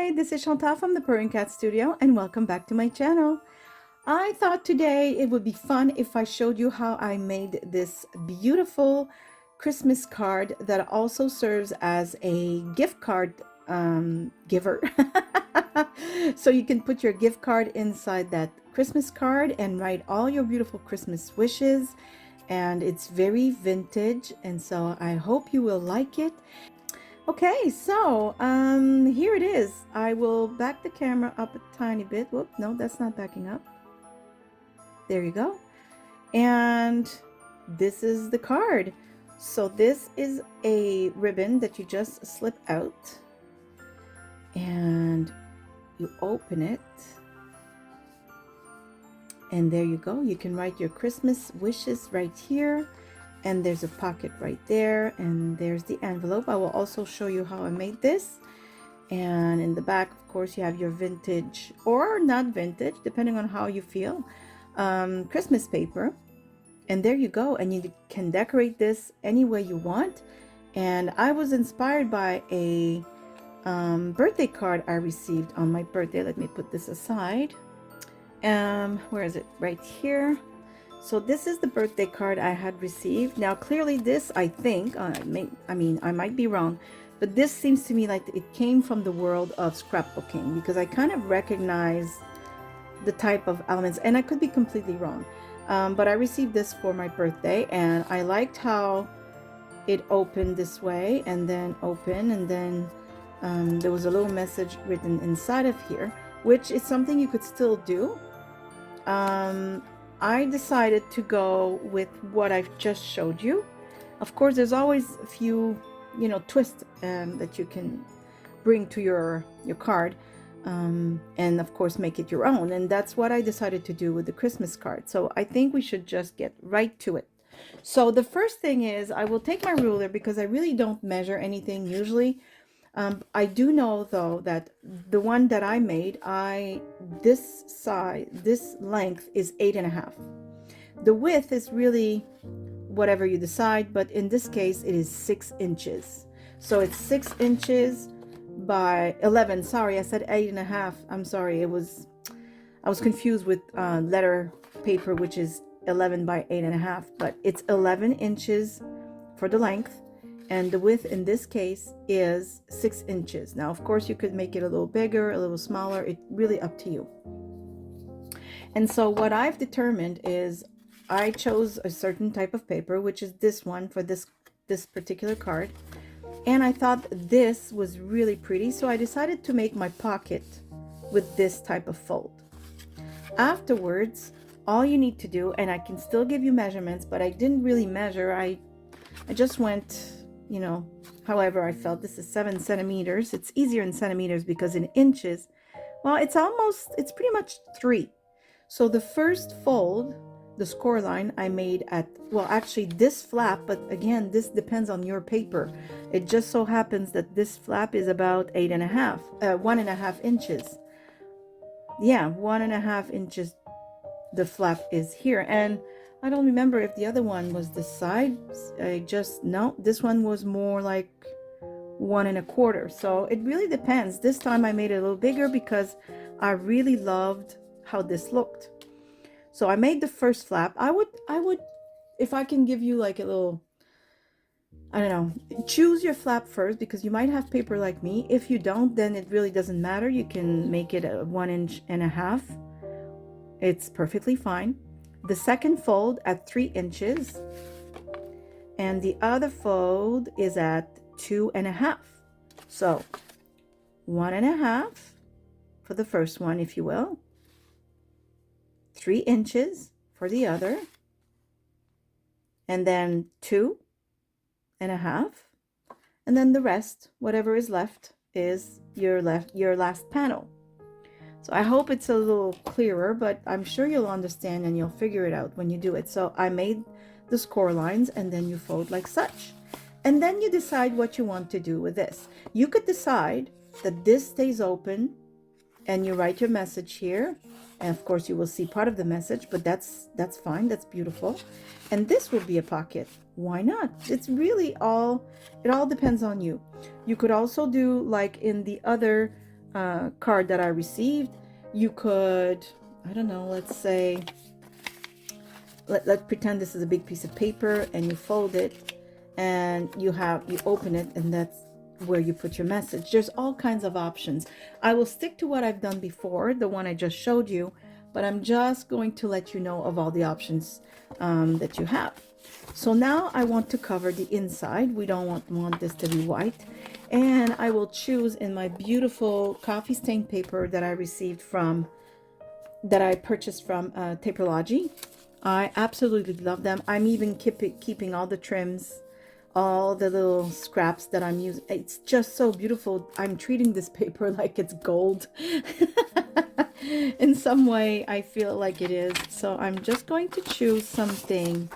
Hi, this is Chantal from the Purring Cat Studio, and welcome back to my channel. I thought today it would be fun if I showed you how I made this beautiful Christmas card that also serves as a gift card giver. So you can put your gift card inside that Christmas card and write all your beautiful Christmas wishes. And it's very vintage, and so I hope you will like it. Okay, so here it is. I will back the camera up a tiny bit. Whoop, no, that's not backing up. There you go. And this is the card. So this is a ribbon that you just slip out and you open it. And there you go. You can write your Christmas wishes right here. And there's a pocket right there, and there's the envelope. I will also show you how I made this. And in the back, of course, you have your vintage or not vintage, depending on how you feel, Christmas paper. And there you go, and you can decorate this any way you want. And I was inspired by a birthday card I received on my birthday. Let me put this aside. Where is it? Right here. So this is the birthday card I had received. Now clearly this, I think, I might be wrong, but this seems to me like it came from the world of scrapbooking, because I kind of recognize the type of elements, and I could be completely wrong. But I received this for my birthday, and I liked how it opened this way and then open, and then there was a little message written inside of here, which is something you could still do. I decided to go with what I've just showed you. Of course, there's always a few, twists that you can bring to your card, and of course make it your own. And that's what I decided to do with the Christmas card. So I think we should just get right to it. So the first thing is I will take my ruler, because I really don't measure anything usually. I do know though that the one that I made, this length is 8.5. The width is really whatever you decide, but in this case it is 6 inches. So it's 6 inches by 11. Sorry, I said 8.5. I'm sorry. I was confused with letter paper, which is 11 by 8.5, but it's 11 inches for the length. And the width in this case is 6 inches. Now, of course, you could make it a little bigger, a little smaller. It's really up to you. And so what I've determined is I chose a certain type of paper, which is this one for this particular card. And I thought this was really pretty, so I decided to make my pocket with this type of fold. Afterwards, all you need to do, and I can still give you measurements, but I didn't really measure. I just went, however I felt. This is 7 centimeters. It's easier in centimeters, because in inches, well, it's pretty much 3. So the first fold, the score line, I made at, well, actually this flap, but again, this depends on your paper. It just so happens that this flap is about 1.5 inches. Yeah, 1.5 inches. The flap is here, and I don't remember if the other one was the sides. No, this one was more like 1.25. So it really depends. This time I made it a little bigger because I really loved how this looked. So I made the first flap. I would, if I can give you like a little, I don't know, choose your flap first, because you might have paper like me. If you don't, then it really doesn't matter. You can make it a 1.5 inches. It's perfectly fine. The second fold at 3 inches, and the other fold is at 2.5. So 1.5 for the first one, if you will, 3 inches for the other, and then 2.5, and then the rest, whatever is left, is your last panel. So I hope it's a little clearer, but I'm sure you'll understand and you'll figure it out when you do it. So I made the score lines, and then you fold like such. And then you decide what you want to do with this. You could decide that this stays open and you write your message here. And of course you will see part of the message, but that's fine. That's beautiful. And this will be a pocket. Why not? It's really it all depends on you. You could also do like in the other card that I received, you could, I don't know, let's say, let's pretend this is a big piece of paper and you fold it and you open it, and that's where you put your message. There's all kinds of options. I will stick to what I've done before, the one I just showed you, but I'm just going to let you know of all the options that you have. So now I want to cover the inside. We don't want this to be white. And I will choose in my beautiful coffee stained paper that I received from, that I purchased from Paperlogy. I absolutely love them. I'm even keeping all the trims, all the little scraps that I'm using. It's just so beautiful. I'm treating this paper like it's gold. In some way, I feel like it is. So I'm just going to choose something.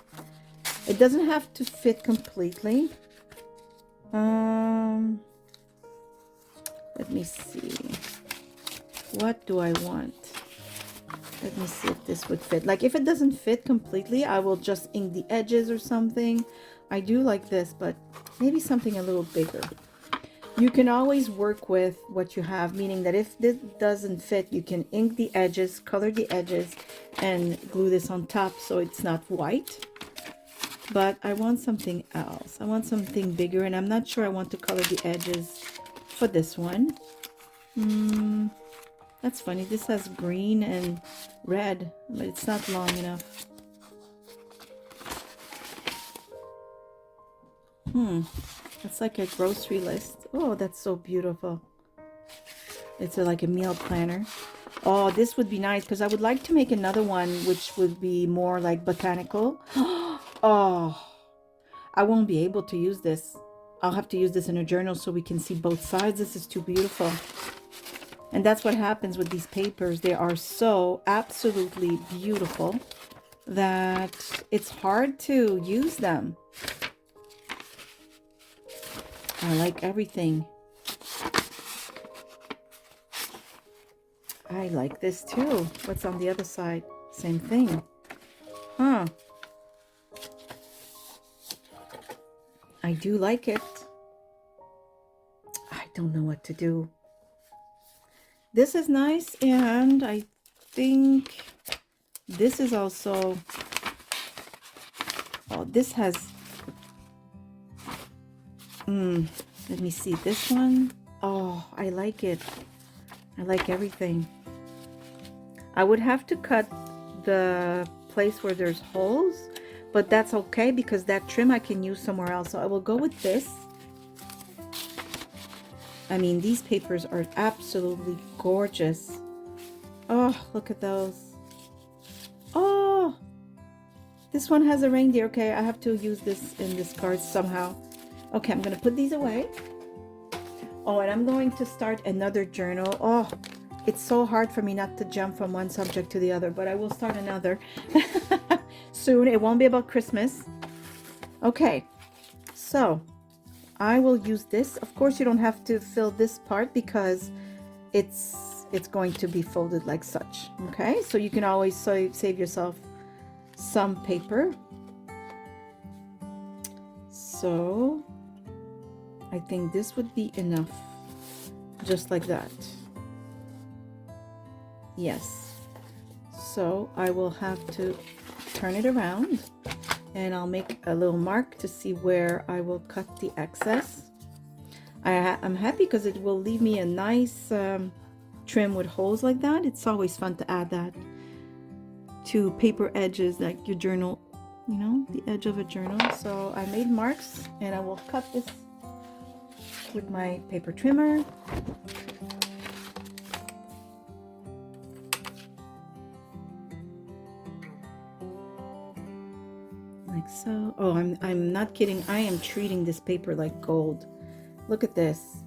It doesn't have to fit completely. Let me see. What do I want? Let me see if this would fit. Like, if it doesn't fit completely, I will just ink the edges or something. I do like this, but maybe something a little bigger. You can always work with what you have, meaning that if this doesn't fit, you can ink the edges, color the edges, and glue this on top so it's not white. But I want something else. I want something bigger, and I'm not sure I want to color the edges for this one. That's funny. This has green and red, but it's not long enough. It's like a grocery list. Oh, that's so beautiful. It's like a meal planner. Oh, this would be nice because I would like to make another one which would be more like botanical. Oh, I won't be able to use this. I'll have to use this in a journal so we can see both sides. This is too beautiful. And that's what happens with these papers. They are so absolutely beautiful that it's hard to use them. I like everything. I like this too. What's on the other side? Same thing. Huh. I do like it. I don't know what to do. This is nice, and I think this is also, oh, this has, let me see, this one. Oh, I like it. I like everything. I would have to cut the place where there's holes, but that's okay because that trim I can use somewhere else. So I will go with this. I mean, these papers are absolutely gorgeous. Oh, look at those. Oh, this one has a reindeer. Okay, I have to use this in this card somehow. Okay, I'm going to put these away. Oh, and I'm going to start another journal. Oh, it's so hard for me not to jump from one subject to the other, but I will start another soon. It won't be about Christmas. Okay, so I will use this. Of course, you don't have to fill this part because it's going to be folded like such. Okay, so you can always save yourself some paper. So I think this would be enough, just like that. Yes. So I will have to turn it around, and I'll make a little mark to see where I will cut the excess. I'm happy because it will leave me a nice trim with holes like that. It's always fun to add that to paper edges, like your journal, you know, the edge of a journal. So I made marks, and I will cut this with my paper trimmer. Like so. Oh, I'm not kidding. I am treating this paper like gold. Look at this.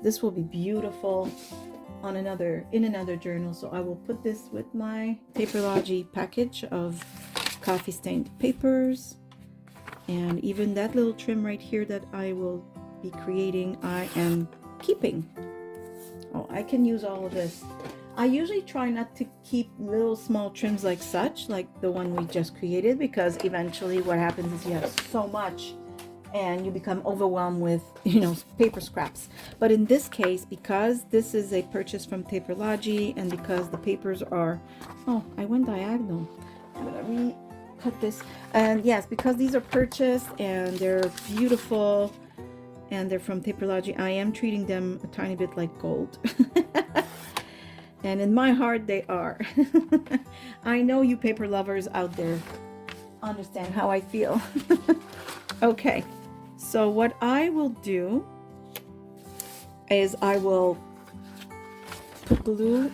This will be beautiful on in another journal. So I will put this with my Paperlogy package of coffee stained papers, and even that little trim right here that I will be creating, I am keeping. Oh, I can use all of this. I usually try not to keep little small trims like such, like the one we just created, because eventually what happens is you have so much and you become overwhelmed with, you know, paper scraps. But in this case, because this is a purchase from Paperlogy, and because the papers are, oh, I went diagonal. I'm gonna recut this. And yes, because these are purchased and they're beautiful and they're from Paperlogy, I am treating them a tiny bit like gold. And in my heart, they are. I know you paper lovers out there understand how I feel. Okay, so what I will do is I will put glue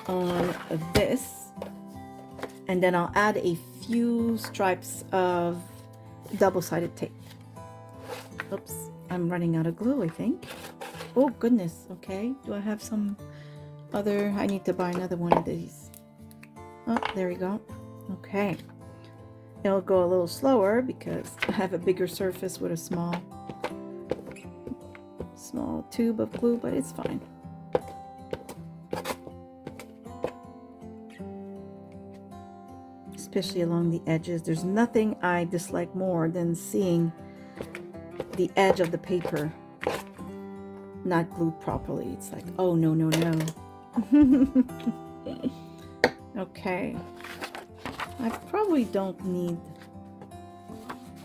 on this, and then I'll add a few stripes of double-sided tape. Oops, I'm running out of glue, I think. Oh goodness, okay. Do I have some other? I need to buy another one of these. Oh, there we go. Okay. It'll go a little slower because I have a bigger surface with a small tube of glue, but it's fine. Especially along the edges. There's nothing I dislike more than seeing the edge of the paper not glued properly. It's like, oh no, no, no. Okay. I probably don't need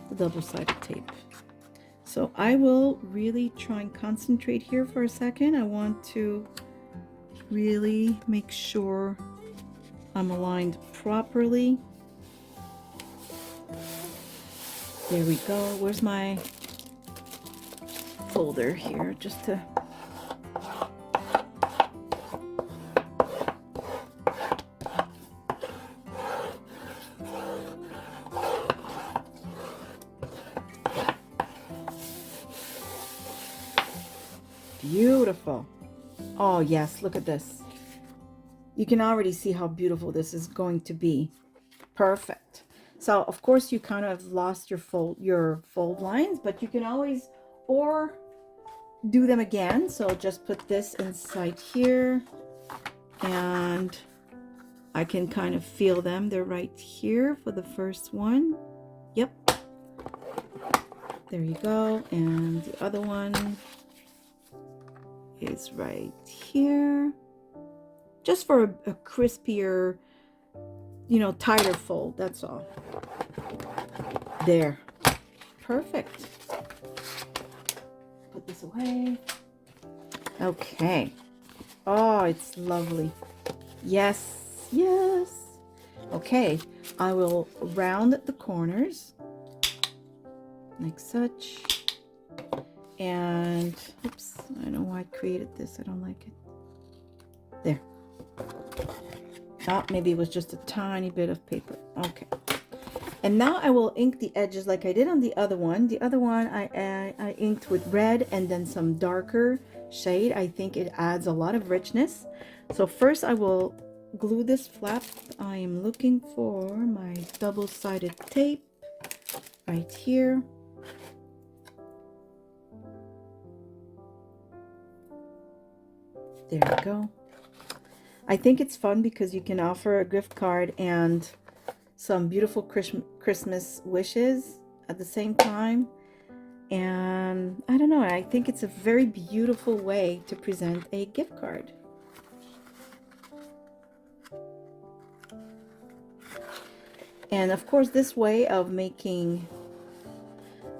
the double-sided tape. So I will really try and concentrate here for a second. I want to really make sure I'm aligned properly. There we go. Where's my folder here? Just to... Beautiful. Oh yes, look at this. You can already see how beautiful this is going to be. Perfect. So of course you kind of lost your fold lines, but you can always or do them again. So just put this inside here, and I can kind of feel them. They're right here for the first one. Yep. There you go. And the other one is right here, just for a crispier, you know, tighter fold, that's all. There. Perfect. Put this away. Okay. Oh, it's lovely. Yes, yes. Okay, I will round the corners like such. And oops, I don't know why I created this. I don't like it. There. Oh, maybe it was just a tiny bit of paper. Okay. And now I will ink the edges like I did on the other one. The other one I inked with red and then some darker shade. I think it adds a lot of richness. So first I will glue this flap. I am looking for my double-sided tape right here. There we go. I think it's fun because you can offer a gift card and some beautiful Christmas wishes at the same time. And I don't know, I think it's a very beautiful way to present a gift card. And of course, this way of making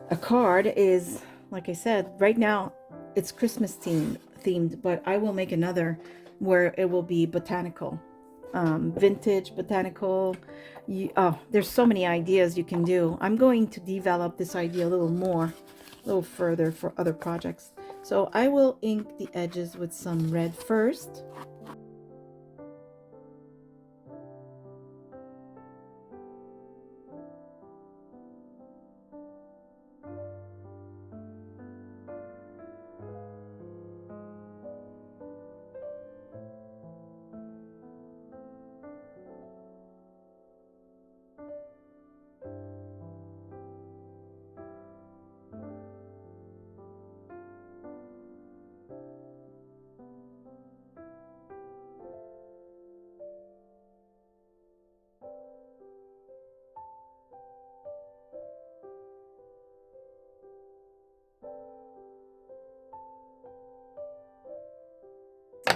a card is, like I said, right now it's Christmas themed, but I will make another where it will be botanical, vintage botanical. There's so many ideas you can do. I'm going to develop this idea a little further for other projects. So I will ink the edges with some red first.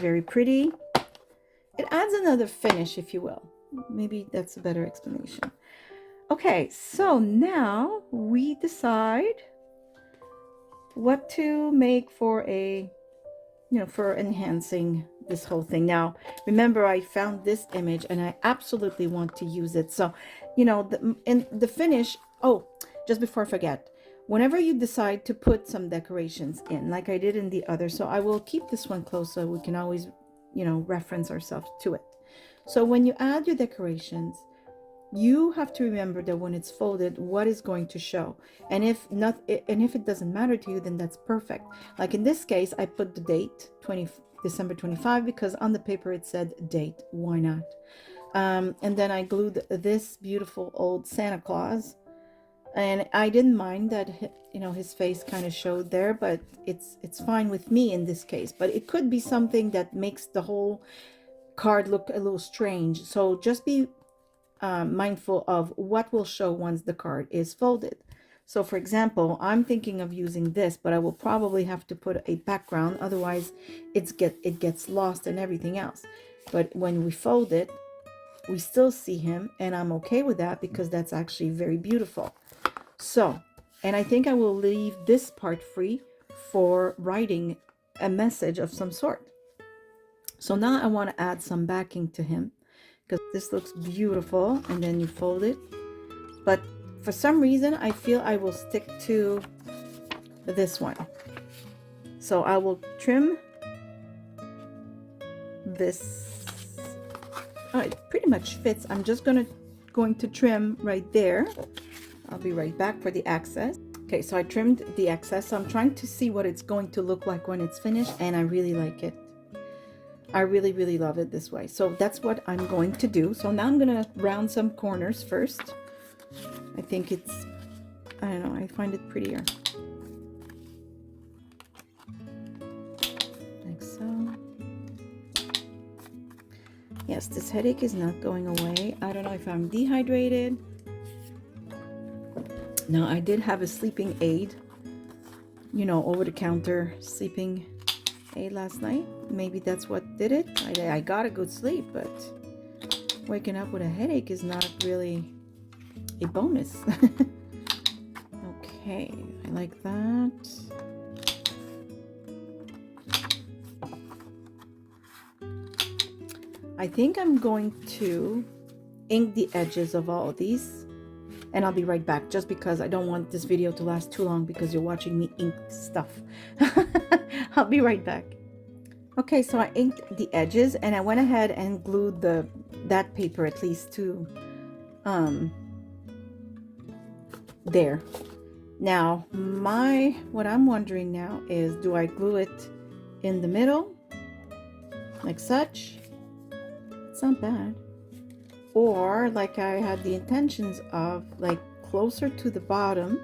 very pretty. It adds another finish, if you will. Maybe that's a better explanation. Okay, so now we decide what to make for a, for enhancing this whole thing. Now, remember, I found this image and I absolutely want to use it. So, in the finish, oh, just before I forget, whenever you decide to put some decorations in, like I did in the other, so I will keep this one close so we can always, reference ourselves to it. So when you add your decorations, you have to remember that when it's folded, what is going to show. And if not, and if it doesn't matter to you, then that's perfect. Like in this case, I put the date December 25 because on the paper it said date. Why not? And then I glued this beautiful old Santa Claus, and I didn't mind that his face kind of showed there, but it's fine with me in this case. But it could be something that makes the whole card look a little strange. So just be mindful of what will show once the card is folded. So for example, I'm thinking of using this, but I will probably have to put a background, otherwise it gets lost and everything else. But when we fold it, we still see him, and I'm okay with that because that's actually very beautiful. So, and I think I will leave this part free for writing a message of some sort. So now I want to add some backing to him, because this looks beautiful, and then you fold it. But for some reason, I feel I will stick to this one. So I will trim this. Oh, it pretty much fits. I'm just going to trim right there. I'll be right back for the excess. Okay, so I trimmed the excess. So I'm trying to see what it's going to look like when it's finished, and I really like it. I really, really love it this way. So that's what I'm going to do. So now I'm going to round some corners first. I think it's, I don't know, I find it prettier. Like so. Yes, this headache is not going away. I don't know if I'm dehydrated. Now, I did have a sleeping aid, over-the-counter sleeping aid last night. Maybe that's what did it. I got a good sleep, but waking up with a headache is not really a bonus. Okay, I like that. I think I'm going to ink the edges of all of these, and I'll be right back, just because I don't want this video to last too long because you're watching me ink stuff. I'll be right back. Okay, so I inked the edges, and I went ahead and glued that paper at least to there. Now, what I'm wondering now is, do I glue it in the middle like such? It's not bad. Or like I had the intentions of, like closer to the bottom,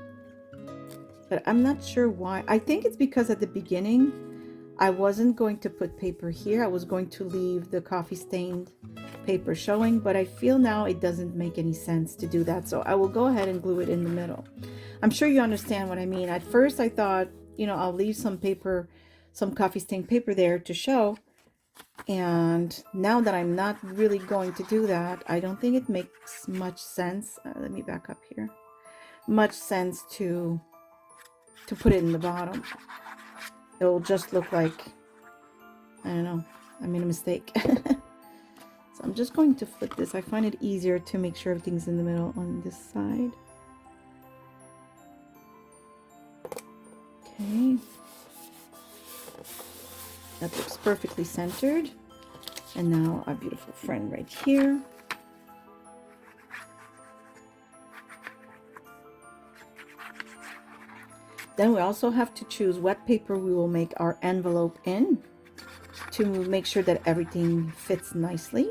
but I'm not sure why. I think it's because at the beginning I wasn't going to put paper here. I was going to leave the coffee stained paper showing, but I feel now it doesn't make any sense to do that. So I will go ahead and glue it in the middle. I'm sure you understand what I mean. At first I thought, I'll leave some paper, some coffee stained paper there to show. And now that I'm not really going to do that, I don't think it makes much sense. Let me back up here. Much sense to put it in the bottom. It'll just look like, I don't know, I made a mistake. So I'm just going to flip this. I find it easier to make sure everything's in the middle on this side. Okay. That looks perfectly centered. And now our beautiful friend right here. Then we also have to choose what paper we will make our envelope in to make sure that everything fits nicely.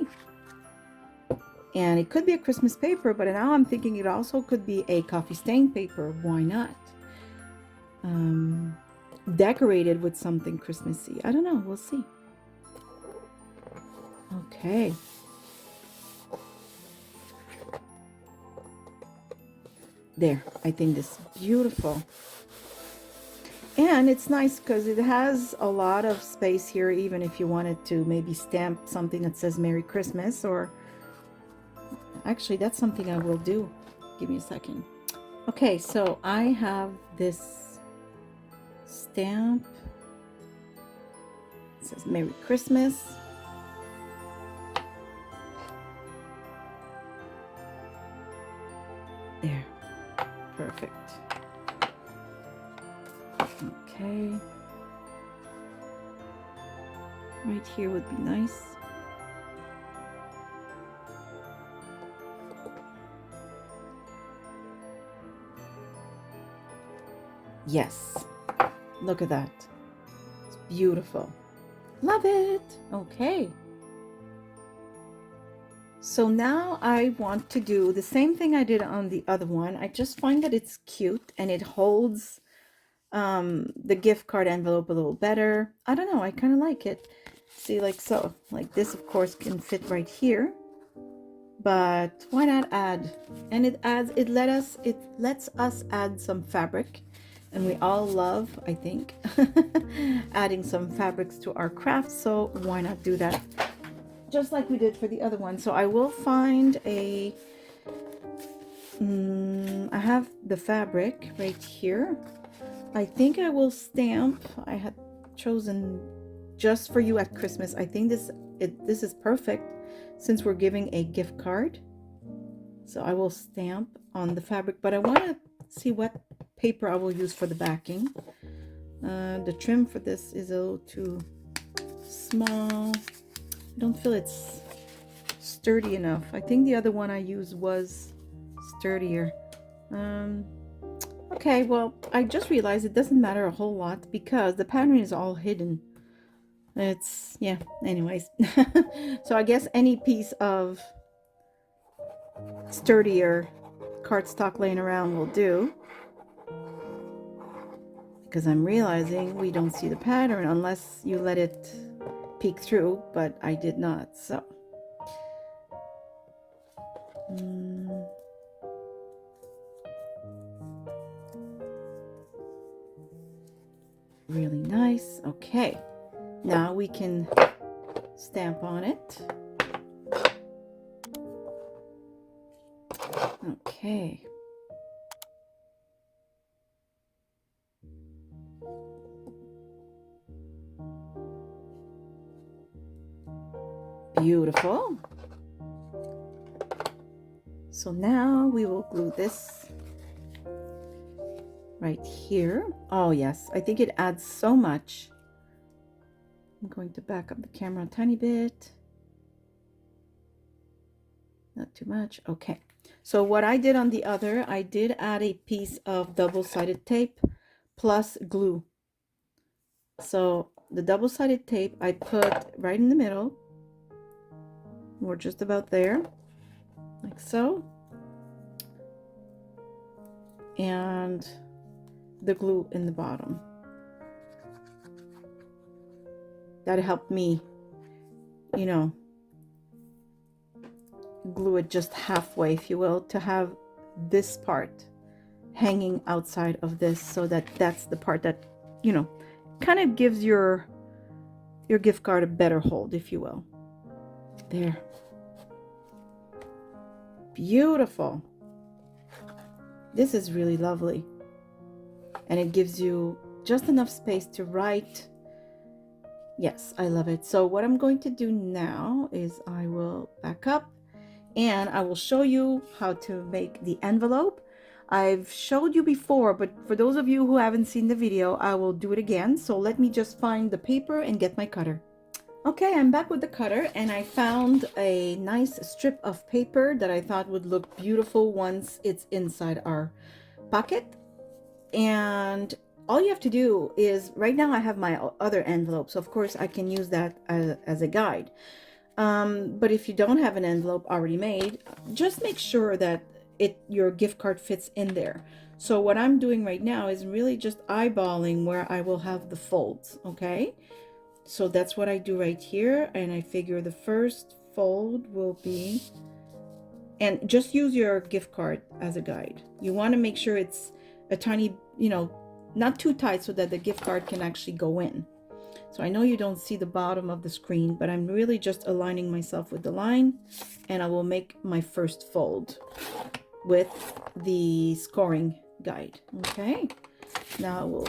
And it could be a Christmas paper, but now I'm thinking it also could be a coffee stain paper. Why not? Decorated with something Christmassy. I don't know. We'll see. Okay. There. I think this is beautiful. And it's nice because it has a lot of space here, even if you wanted to maybe stamp something that says Merry Christmas, or actually that's something I will do. Give me a second. Okay, so I have this stamp. It says Merry Christmas. There. Perfect. Okay. Right here would be nice. Yes. Look at that. It's beautiful. Love it. Okay. So now I want to do the same thing I did on the other one. I just find that it's cute and it holds the gift card envelope a little better. I don't know, I kind of like it. See, like so, like this of course can fit right here, but why not add? And it lets us add some fabric, and we all love, I think, adding some fabrics to our craft, so why not do that just like we did for the other one. So I will find a I have the fabric right here. I think I will stamp. I had chosen Just for You at Christmas. I think this is perfect since we're giving a gift card. So I will stamp on the fabric, but I want to see what paper I will use for the backing. The trim for this is a little too small. I don't feel it's sturdy enough. I think the other one I used was sturdier. Okay, well, I just realized it doesn't matter a whole lot because the pattern is all hidden. It's, yeah, anyways. So I guess any piece of sturdier cardstock laying around will do. Because I'm realizing we don't see the pattern unless you let it peek through, but I did not, so. Really nice. Okay, now we can stamp on it. Okay. Beautiful. So now we will glue this right here. Oh yes, I think it adds so much. I'm going to back up the camera a tiny bit. Not too much. Okay. So what I did on the other, I did add a piece of double-sided tape plus glue. So the double-sided tape I put right in the middle. We're just about there, like so. And the glue in the bottom. That helped me, you know, glue it just halfway, if you will, to have this part hanging outside of this, so that that's the part that, you know, kind of gives your gift card a better hold, if you will. There. Beautiful. This is really lovely. And it gives you just enough space to write. Yes, I love it. So what I'm going to do now is I will back up and I will show you how to make the envelope. I've showed you before, but for those of you who haven't seen the video, I will do it again. So let me just find the paper and get my cutter. Okay, I'm back with the cutter, and I found a nice strip of paper that I thought would look beautiful once it's inside our pocket. And all you have to do is, right now I have my other envelope, so of course I can use that as a guide. But if you don't have an envelope already made, just make sure that your gift card fits in there. So what I'm doing right now is really just eyeballing where I will have the folds, okay? So that's what I do right here, and I figure the first fold will be, and just use your gift card as a guide. You want to make sure it's a tiny, you know, not too tight so that the gift card can actually go in. So I know you don't see the bottom of the screen, but I'm really just aligning myself with the line, and I will make my first fold with the scoring guide. Okay, now we'll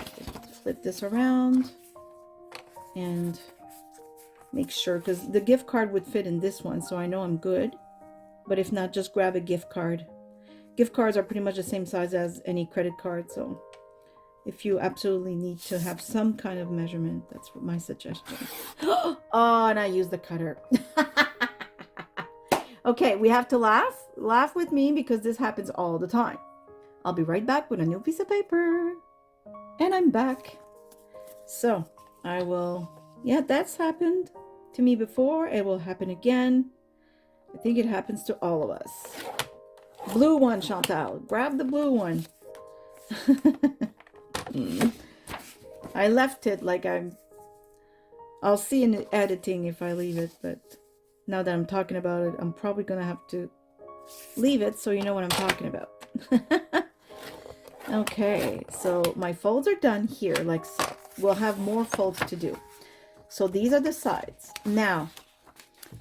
flip this around and make sure, because the gift card would fit in this one, so I know I'm good. But if not, just grab a gift card. Gift cards are pretty much the same size as any credit card, so if you absolutely need to have some kind of measurement, that's my suggestion. Oh, and I used the cutter. Okay, we have to laugh. Laugh with me because this happens all the time. I'll be right back with a new piece of paper. And I'm back. So I will, yeah, that's happened to me before. It will happen again. I think it happens to all of us. Blue one, Chantal. Grab the blue one. I left it like I'll see in the editing if I leave it, but now that I'm talking about it, I'm probably gonna have to leave it so you know what I'm talking about. Okay, so my folds are done here, like so. We'll have more folds to do. So these are the sides. Now,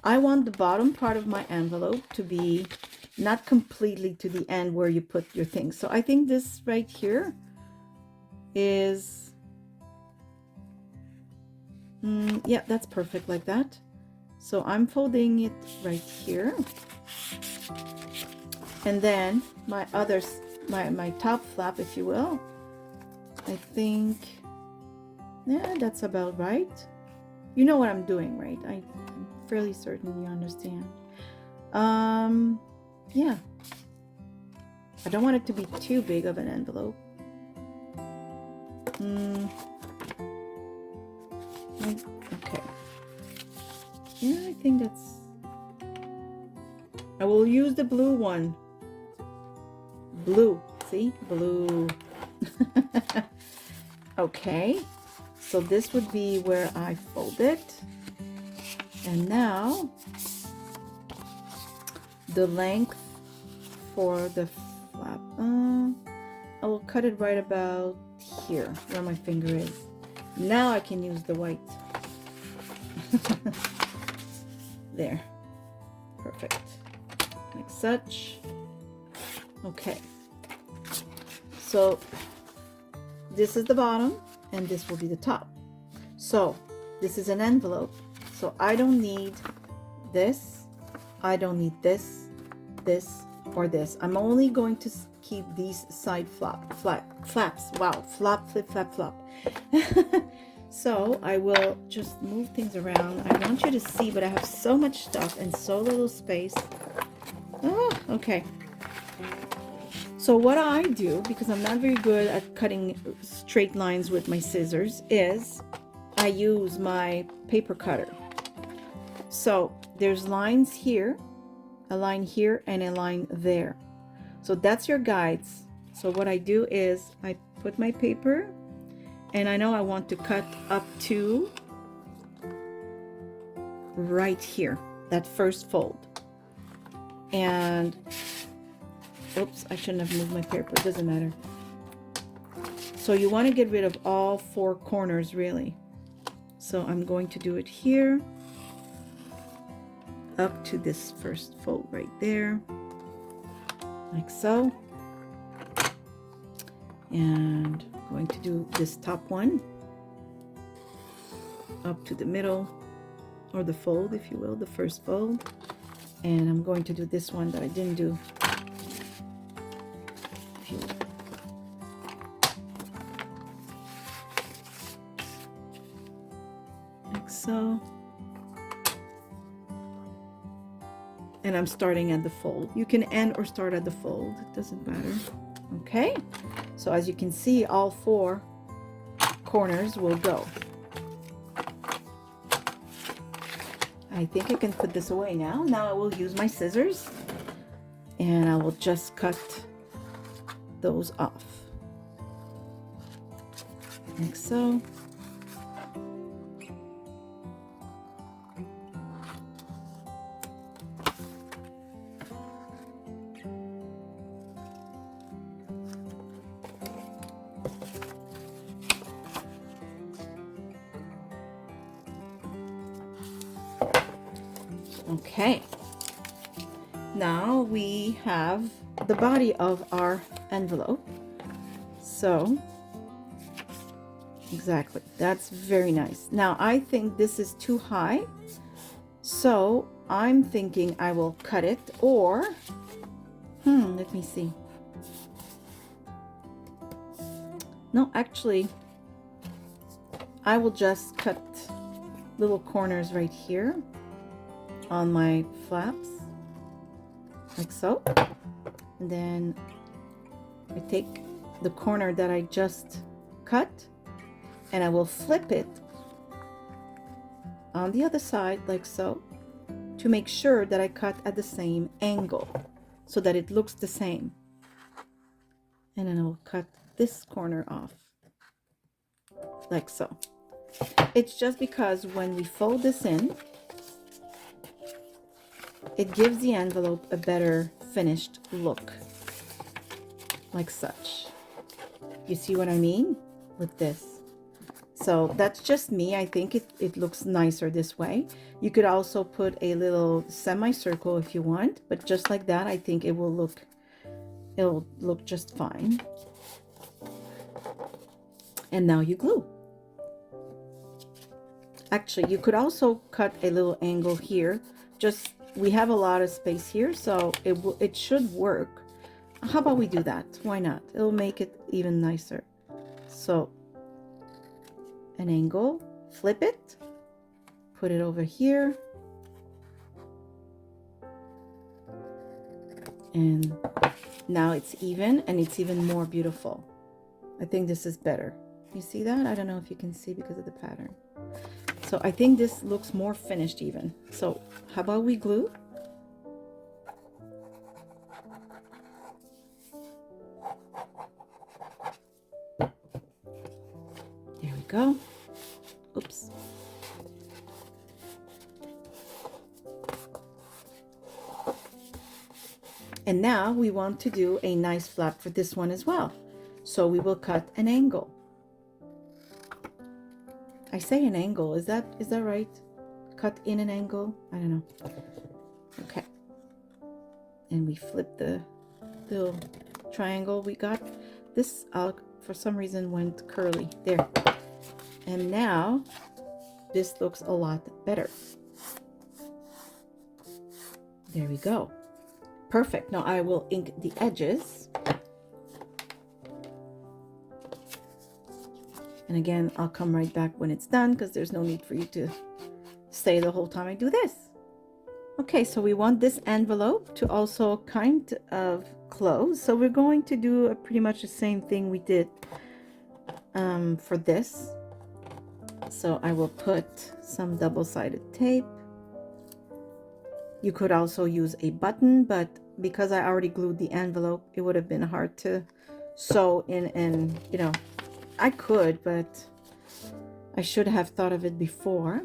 I want the bottom part of my envelope to be not completely to the end where you put your things. So I think this right here is, yeah, that's perfect like that. So I'm folding it right here. And then my others, my top flap, if you will, I think, yeah, that's about right. You know what I'm doing, right? I'm fairly certain you understand. Yeah. I don't want it to be too big of an envelope. Okay. Yeah, I think that's... I will use the blue one. Blue. See? Blue. Okay. So this would be where I fold it. And now the length for the flap. I will cut it right about here where my finger is. Now I can use the white. There. Perfect. Like such. Okay. So this is the bottom and this will be the top. So this is an envelope. So I don't need this. I don't need this, this, or this. I'm only going to keep these side flaps. Wow, flap, flip, flap, flop. So I will just move things around. I want you to see, but I have so much stuff and so little space. Oh, okay. So what I do, because I'm not very good at cutting straight lines with my scissors, is I use my paper cutter. So there's lines here, a line here, and a line there. So that's your guides. So what I do is I put my paper, and I know I want to cut up to right here, that first fold. And oops, I shouldn't have moved my paper, it doesn't matter. So you want to get rid of all four corners really. So I'm going to do it here, up to this first fold right there, like so. And I'm going to do this top one up to the middle, or the fold if you will, the first fold. And I'm going to do this one that I didn't do. Like so. And I'm starting at the fold. You can end or start at the fold, it doesn't matter. Okay, so as you can see, all four corners will go. I think I can put this away now. Now I will use my scissors and I will just cut those off. Like so. Okay, now we have the body of our envelope. So exactly, that's very nice. Now I think this is too high, so I'm thinking I will cut it, or let me see. No, actually I will just cut little corners right here on my flaps, like so. And then I take the corner that I just cut and I will flip it on the other side, like so, to make sure that I cut at the same angle so that it looks the same. And then I will cut this corner off, like so. It's just because when we fold this in, it gives the envelope a better finished look, like such. You see what I mean with this? So that's just me. I think it looks nicer this way. You could also put a little semicircle if you want, but just like that, I think it'll look just fine. And now you glue. Actually, you could also cut a little angle here. Just, we have a lot of space here, so it should work. How about we do that? Why not? It'll make it even nicer. So an angle, flip it, put it over here, and now it's even, and it's even more beautiful. I think this is better. You see that? I don't know if you can see because of the pattern. So I think this looks more finished even. So how about we glue? There we go. Oops. And now we want to do a nice flap for this one as well. So we will cut an angle. I say an angle, is that right? Cut in an angle? I don't know. Okay. And we flip the little triangle we got. This for some reason went curly. There. And now this looks a lot better. There we go. Perfect. Now I will ink the edges. And again, I'll come right back when it's done because there's no need for you to stay the whole time I do this. Okay, so we want this envelope to also kind of close. So we're going to do pretty much the same thing we did for this. So I will put some double-sided tape. You could also use a button, but because I already glued the envelope, it would have been hard to sew in, and you know, I could, but I should have thought of it before.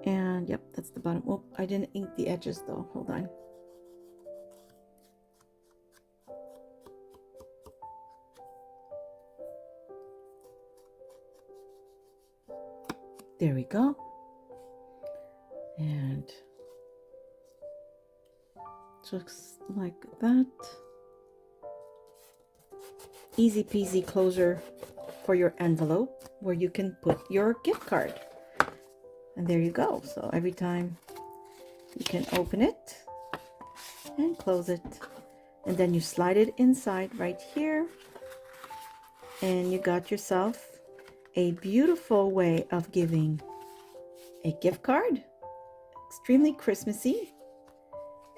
And yep, that's the bottom. Oh, I didn't ink the edges though. Hold on. There we go. And just like that. Easy peasy closer for your envelope where you can put your gift card. And there you go. So every time you can open it and close it. And then you slide it inside right here. And you got yourself a beautiful way of giving a gift card. Extremely Christmassy.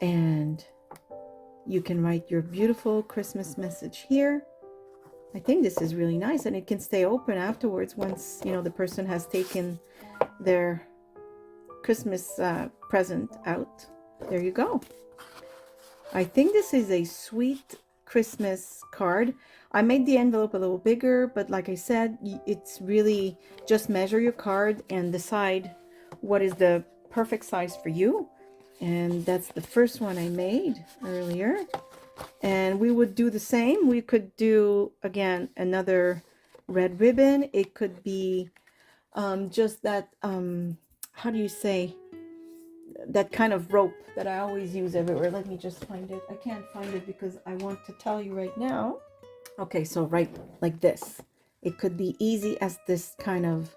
And you can write your beautiful Christmas message here. I think this is really nice, and it can stay open afterwards once, you know, the person has taken their Christmas present out. There you go. I think this is a sweet Christmas card. I made the envelope a little bigger, but like I said, it's really just measure your card and decide what is the perfect size for you. And that's the first one I made earlier. And we would do the same. We could do, again, another red ribbon. It could be just that, how do you say, that kind of rope that I always use everywhere. Let me just find it. I can't find it because I want to tell you right now. Okay, so right like this. It could be easy as this kind of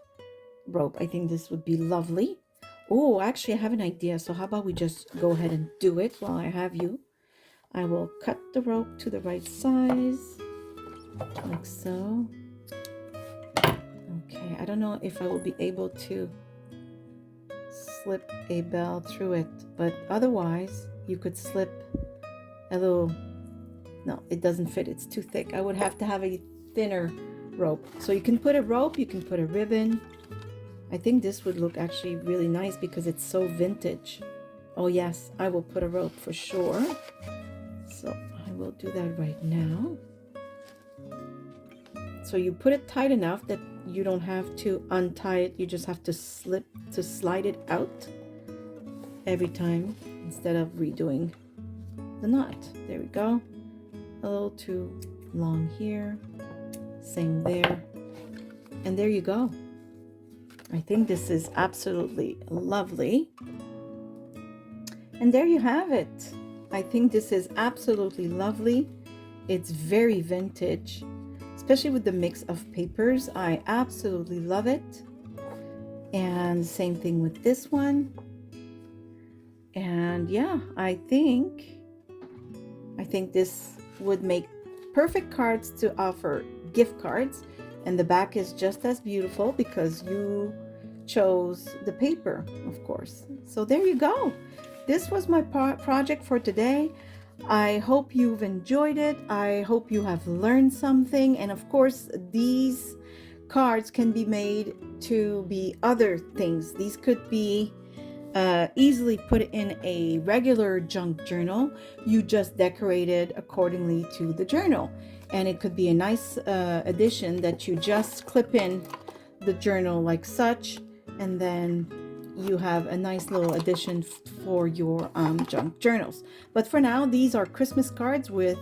rope. I think this would be lovely. Oh, actually, I have an idea. So how about we just go ahead and do it while I have you? I will cut the rope to the right size, like so. Okay, I don't know if I will be able to slip a bell through it, but otherwise you could slip a little. No, it doesn't fit. It's too thick. I would have to have a thinner rope. So you can put a rope, you can put a ribbon. I think this would look actually really nice because it's so vintage. Oh yes, I will put a rope for sure. So I will do that right now. So you put it tight enough that you don't have to untie it. You just have to slide it out every time instead of redoing the knot. There we go. A little too long here. Same there. And there you go. I think this is absolutely lovely. And there you have it. I think this is absolutely lovely. It's very vintage, especially with the mix of papers. I absolutely love it. And same thing with this one. And yeah, I think this would make perfect cards to offer gift cards. And the back is just as beautiful because you chose the paper, of course. So there you go. This was my project for today. I hope you've enjoyed it. I hope you have learned something. And of course, these cards can be made to be other things. These could be easily put in a regular junk journal. You just decorate it accordingly to the journal. And it could be a nice addition that you just clip in the journal like such. And then you have a nice little addition for your junk journals. But for now, these are Christmas cards with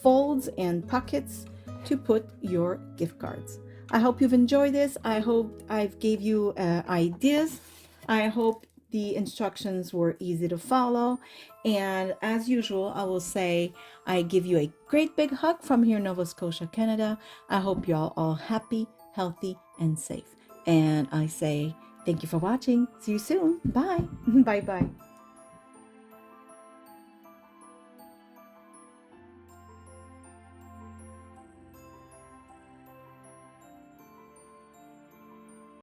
folds and pockets to put your gift cards. I hope you've enjoyed this. I hope I've gave you ideas. I hope the instructions were easy to follow. And as usual, I will say I give you a great big hug from here in Nova Scotia, Canada. I hope you're all happy, healthy, and safe. And I say thank you for watching. See you soon. Bye. Bye-bye.